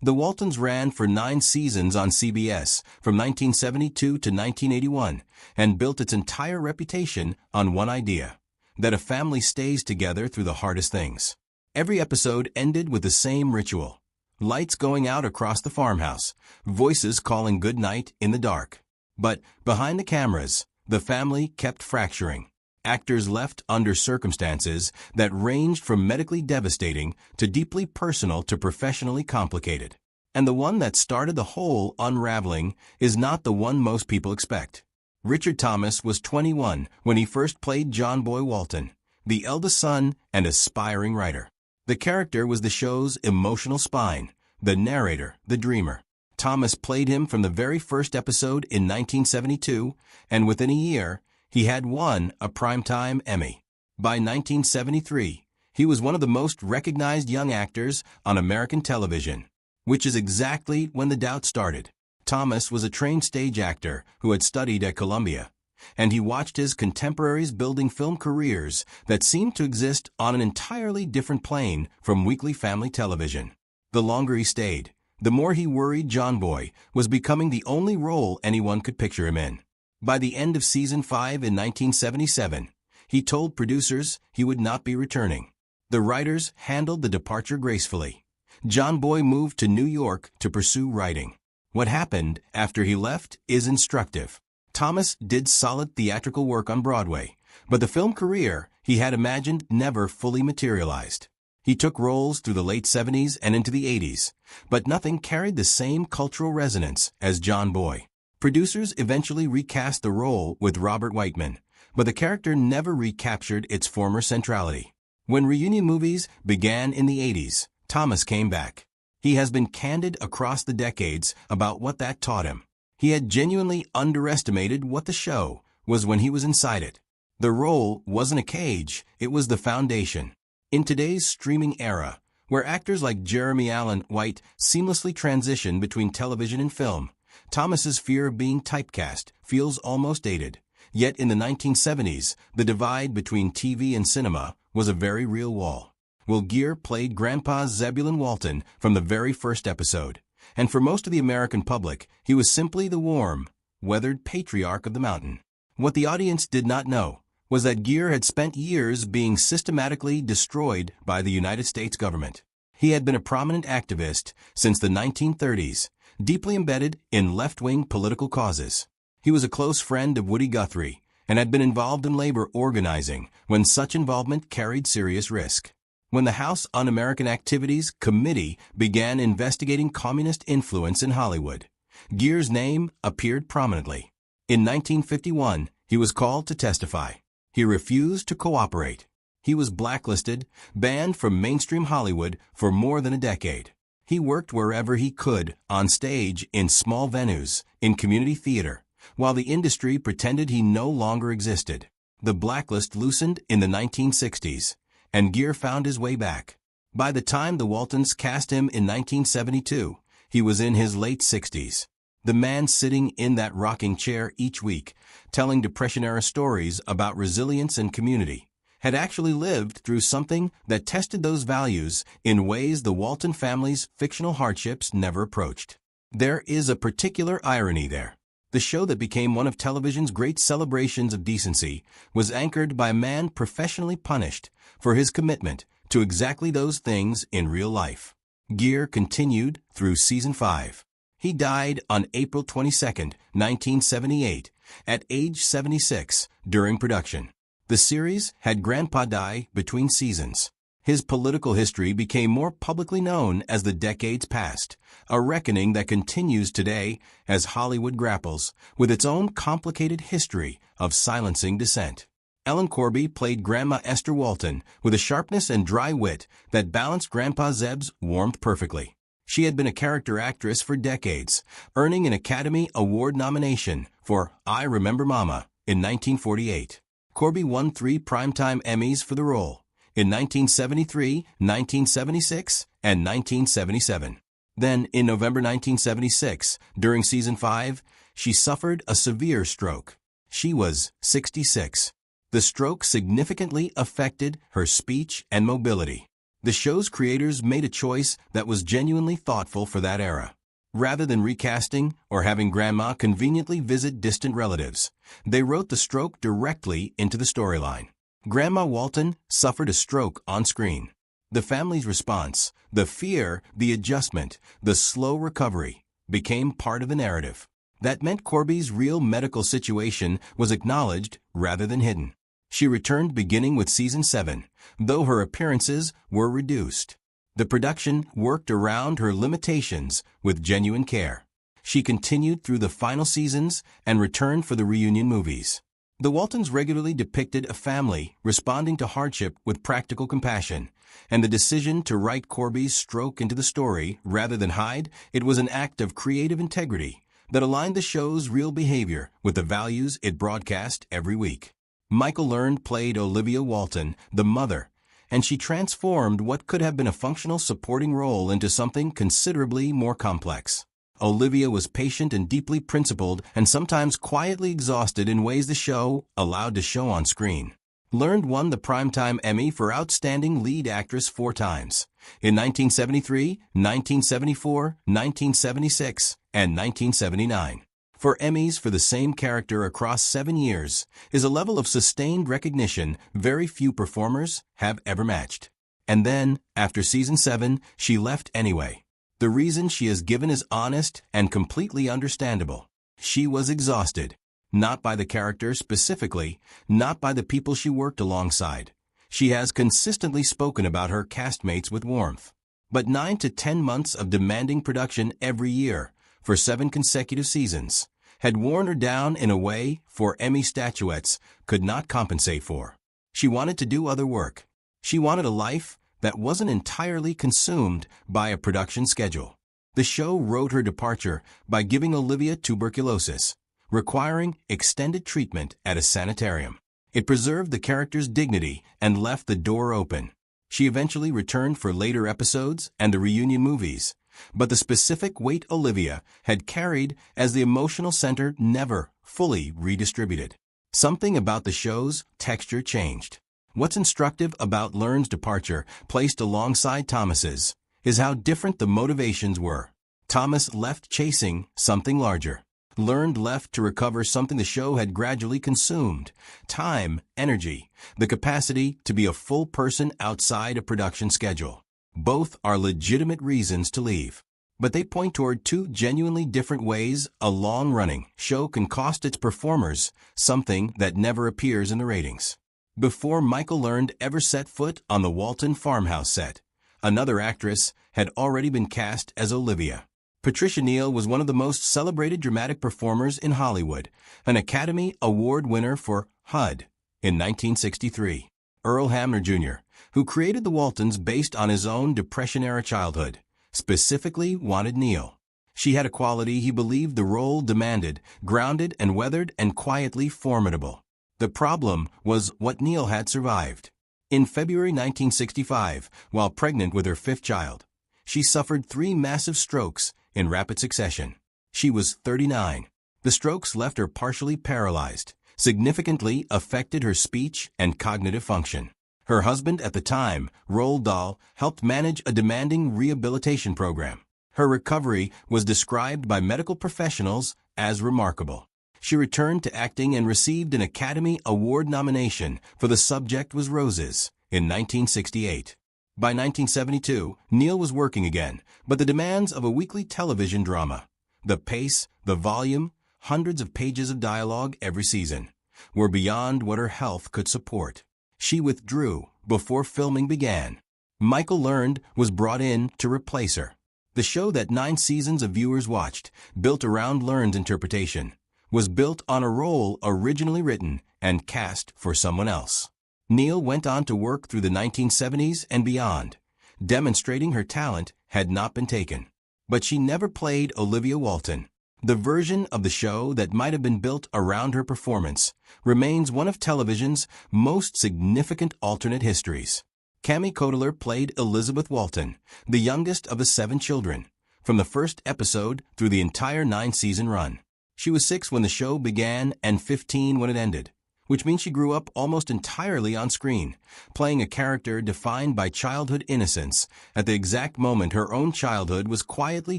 The Waltons ran for 9 seasons on CBS from 1972 to 1981 and built its entire reputation on one idea: that a family stays together through the hardest things. Every episode ended with the same ritual: lights going out across the farmhouse, voices calling good night in the dark. But behind the cameras, the family kept fracturing. Actors left under circumstances that ranged from medically devastating to deeply personal to professionally complicated. And the one that started the whole unraveling is not the one most people expect. Richard Thomas was 21 when he first played John Boy Walton, the eldest son and aspiring writer. The character was the show's emotional spine, the narrator, the dreamer. Thomas played him from the very first episode in 1972, and within a year, he had won a Primetime Emmy. By 1973, he was one of the most recognized young actors on American television, which is exactly when the doubt started. Thomas was a trained stage actor who had studied at Columbia, and he watched his contemporaries building film careers that seemed to exist on an entirely different plane from weekly family television. The longer he stayed, the more he worried John Boy was becoming the only role anyone could picture him in. By the end of Season 5 in 1977, he told producers he would not be returning. The writers handled the departure gracefully. John Boy moved to New York to pursue writing. What happened after he left is instructive. Thomas did solid theatrical work on Broadway, but the film career he had imagined never fully materialized. He took roles through the late 70s and into the 80s, but nothing carried the same cultural resonance as John Boy. Producers eventually recast the role with Robert Whiteman, but the character never recaptured its former centrality. When reunion movies began in the 80s, Thomas came back. He has been candid across the decades about what that taught him. He had genuinely underestimated what the show was when he was inside it. The role wasn't a cage, it was the foundation. In today's streaming era, where actors like Jeremy Allen White seamlessly transition between television and film, Thomas's fear of being typecast feels almost dated. Yet in the 1970s, the divide between TV and cinema was a very real wall. Will Gere played Grandpa Zebulon Walton from the very first episode, and for most of the American public, he was simply the warm, weathered patriarch of the mountain. What the audience did not know was that Gere had spent years being systematically destroyed by the United States government. He had been a prominent activist since the 1930s, deeply embedded in left-wing political causes. He was a close friend of Woody Guthrie and had been involved in labor organizing when such involvement carried serious risk. When the House Un-American Activities Committee began investigating communist influence in Hollywood, Gere's name appeared prominently. In 1951, he was called to testify. He refused to cooperate. He was blacklisted, banned from mainstream Hollywood for more than a decade. He worked wherever he could, on stage, in small venues, in community theater, while the industry pretended he no longer existed. The blacklist loosened in the 1960s, and Gere found his way back. By the time the Waltons cast him in 1972, he was in his late 60s. The man sitting in that rocking chair each week, telling Depression-era stories about resilience and community, had actually lived through something that tested those values in ways the Walton family's fictional hardships never approached. There is a particular irony there. The show that became one of television's great celebrations of decency was anchored by a man professionally punished for his commitment to exactly those things in real life. Gere continued through Season 5. He died on April 22, 1978, at age 76, during production. The series had Grandpa die between seasons. His political history became more publicly known as the decades passed, a reckoning that continues today as Hollywood grapples with its own complicated history of silencing dissent. Ellen Corby played Grandma Esther Walton with a sharpness and dry wit that balanced Grandpa Zeb's warmth perfectly. She had been a character actress for decades, earning an Academy Award nomination for I Remember Mama in 1948. Corby won 3 Primetime Emmys for the role, in 1973, 1976, and 1977. Then, in November 1976, during Season 5, she suffered a severe stroke. She was 66. The stroke significantly affected her speech and mobility. The show's creators made a choice that was genuinely thoughtful for that era. Rather than recasting or having Grandma conveniently visit distant relatives, they wrote the stroke directly into the storyline. Grandma Walton suffered a stroke on screen. The family's response, the fear, the adjustment, the slow recovery, became part of the narrative. That meant Corby's real medical situation was acknowledged rather than hidden. She returned beginning with season 7, though her appearances were reduced. The production worked around her limitations with genuine care. She continued through the final seasons and returned for the reunion movies. The Waltons regularly depicted a family responding to hardship with practical compassion, and the decision to write Corby's stroke into the story rather than hide it was an act of creative integrity that aligned the show's real behavior with the values it broadcast every week. Michael Learned played Olivia Walton, the mother, and she transformed what could have been a functional supporting role into something considerably more complex. Olivia was patient and deeply principled and sometimes quietly exhausted in ways the show allowed to show on screen. Learned won the Primetime Emmy for Outstanding Lead Actress 4 times, in 1973, 1974, 1976, and 1979. For Emmys for the same character across 7 years is a level of sustained recognition very few performers have ever matched. And then, after season 7, she left anyway. The reason she is given is honest and completely understandable. She was exhausted. Not by the character specifically, not by the people she worked alongside. She has consistently spoken about her castmates with warmth. But 9 to 10 months of demanding production every year, for 7 consecutive seasons, had worn her down in a way for Emmy statuettes could not compensate for. She wanted to do other work. She wanted a life that wasn't entirely consumed by a production schedule. The show wrote her departure by giving Olivia tuberculosis, requiring extended treatment at a sanitarium. It preserved the character's dignity and left the door open. She eventually returned for later episodes and the reunion movies, but the specific weight Olivia had carried as the emotional center never fully redistributed. Something about the show's texture changed. What's instructive about Learn's departure, placed alongside Thomas's, is how different the motivations were. Thomas left chasing something larger. Learned left to recover something the show had gradually consumed: time, energy, the capacity to be a full person outside a production schedule. Both are legitimate reasons to leave, but they point toward 2 genuinely different ways a long-running show can cost its performers something that never appears in the ratings. Before Michael Learned ever set foot on the Walton farmhouse set, another actress had already been cast as Olivia. Patricia Neal was one of the most celebrated dramatic performers in Hollywood, an Academy Award winner for HUD in 1963. Earl Hamner Jr., who created the Waltons based on his own Depression-era childhood, specifically wanted Neal. She had a quality he believed the role demanded: grounded and weathered and quietly formidable. The problem was what Neal had survived. In February 1965, while pregnant with her 5th child, she suffered 3 massive strokes in rapid succession. She was 39. The strokes left her partially paralyzed, significantly affected her speech and cognitive function. Her husband at the time, Roald Dahl, helped manage a demanding rehabilitation program. Her recovery was described by medical professionals as remarkable. She returned to acting and received an Academy Award nomination for The Subject Was Roses in 1968. By 1972, Neal was working again, but the demands of a weekly television drama, the pace, the volume, hundreds of pages of dialogue every season, were beyond what her health could support. She withdrew before filming began. Michael Learned was brought in to replace her. The show that 9 seasons of viewers watched, built around Learned's interpretation, was built on a role originally written and cast for someone else. Neal went on to work through the 1970s and beyond, demonstrating her talent had not been taken. But she never played Olivia Walton. The version of the show that might have been built around her performance remains one of television's most significant alternate histories. Cami Codler played Elizabeth Walton, the youngest of the 7 children, from the first episode through the entire 9-season run. She was 6 when the show began and 15 when it ended, which means she grew up almost entirely on screen, playing a character defined by childhood innocence at the exact moment her own childhood was quietly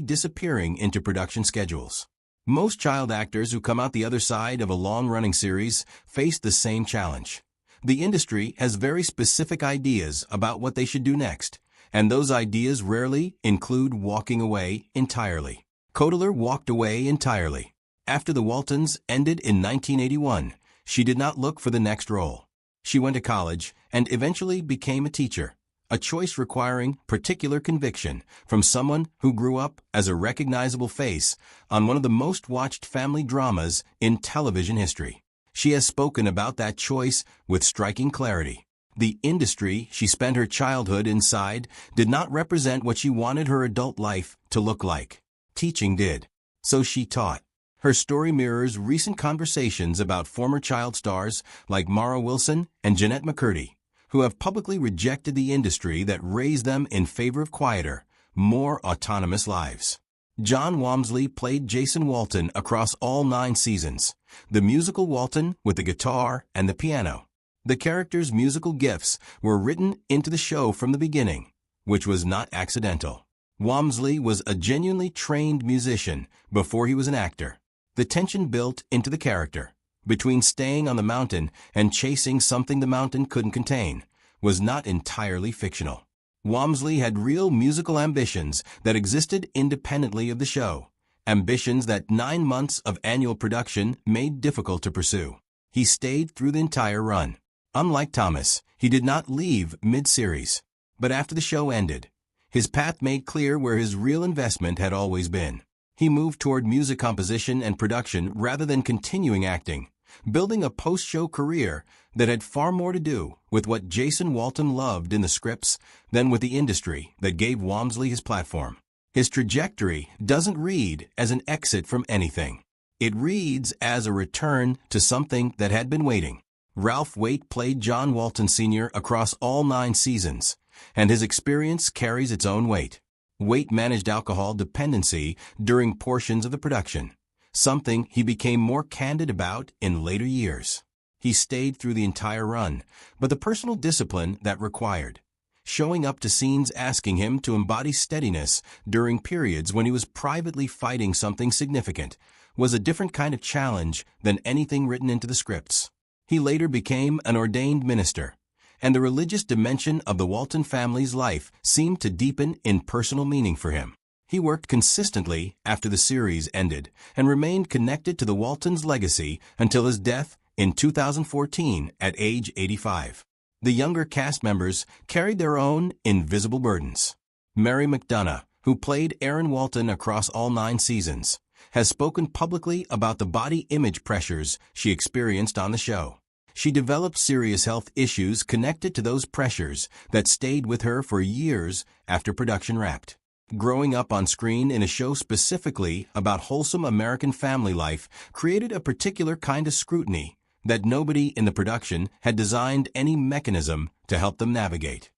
disappearing into production schedules. Most child actors who come out the other side of a long-running series face the same challenge. The industry has very specific ideas about what they should do next, and those ideas rarely include walking away entirely. Cotler walked away entirely. After the Waltons ended in 1981, she did not look for the next role. She went to college and eventually became a teacher, a choice requiring particular conviction from someone who grew up as a recognizable face on one of the most watched family dramas in television history. She has spoken about that choice with striking clarity. The industry she spent her childhood inside did not represent what she wanted her adult life to look like. Teaching did. So she taught. Her story mirrors recent conversations about former child stars like Mara Wilson and Jeanette McCurdy, who have publicly rejected the industry that raised them in favor of quieter, more autonomous lives. John Walmsley played Jason Walton across all 9 seasons, the musical Walton with the guitar and the piano. The character's musical gifts were written into the show from the beginning, which was not accidental. Walmsley was a genuinely trained musician before he was an actor. The tension built into the character, between staying on the mountain and chasing something the mountain couldn't contain, was not entirely fictional. Walmsley had real musical ambitions that existed independently of the show, ambitions that 9 months of annual production made difficult to pursue. He stayed through the entire run. Unlike Thomas, he did not leave mid-series, but after the show ended, his path made clear where his real investment had always been. He moved toward music composition and production rather than continuing acting, building a post-show career that had far more to do with what Jason Walton loved in the scripts than with the industry that gave Walmsley his platform. His trajectory doesn't read as an exit from anything. It reads as a return to something that had been waiting. Ralph Waite played John Walton Sr. across all 9 seasons, and his experience carries its own weight. Waite managed alcohol dependency during portions of the production, something he became more candid about in later years. He stayed through the entire run, but the personal discipline that required, showing up to scenes asking him to embody steadiness during periods when he was privately fighting something significant, was a different kind of challenge than anything written into the scripts. He later became an ordained minister, and the religious dimension of the Walton family's life seemed to deepen in personal meaning for him. He worked consistently after the series ended and remained connected to the Waltons' legacy until his death in 2014 at age 85. The younger cast members carried their own invisible burdens. Mary McDonough, who played Erin Walton across all 9 seasons, has spoken publicly about the body image pressures she experienced on the show. She developed serious health issues connected to those pressures that stayed with her for years after production wrapped. Growing up on screen in a show specifically about wholesome American family life created a particular kind of scrutiny that nobody in the production had designed any mechanism to help them navigate.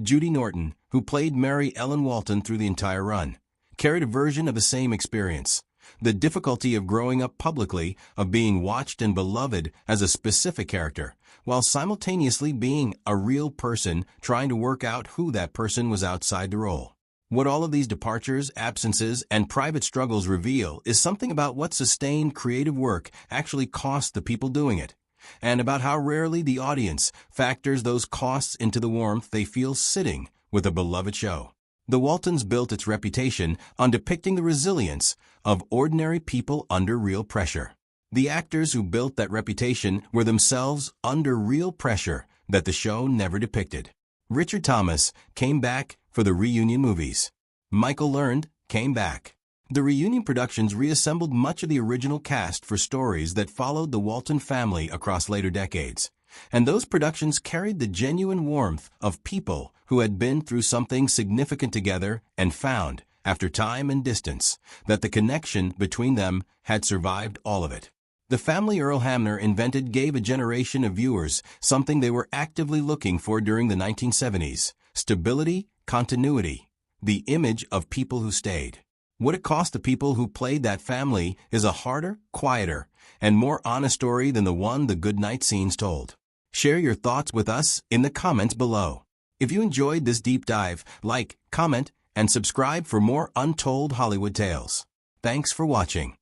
Judy Norton, who played Mary Ellen Walton through the entire run, carried a version of the same experience. The difficulty of growing up publicly, of being watched and beloved as a specific character, while simultaneously being a real person trying to work out who that person was outside the role. What all of these departures, absences, and private struggles reveal is something about what sustained creative work actually cost the people doing it, and about how rarely the audience factors those costs into the warmth they feel sitting with a beloved show. The Waltons built its reputation on depicting the resilience of ordinary people under real pressure. The actors who built that reputation were themselves under real pressure that the show never depicted. Richard Thomas came back for the reunion movies. Michael Learned came back. The reunion productions reassembled much of the original cast for stories that followed the Walton family across later decades, and those productions carried the genuine warmth of people who had been through something significant together and found, after time and distance, that the connection between them had survived all of it. The family Earl Hamner invented gave a generation of viewers something they were actively looking for during the 1970s: stability, continuity, the image of people who stayed. What It Cost the People Who Played That Family is a harder, quieter, and more honest story than the one the goodnight scenes told. Share your thoughts with us in the comments below. If you enjoyed this deep dive, like, comment, and subscribe for more untold Hollywood tales. Thanks for watching.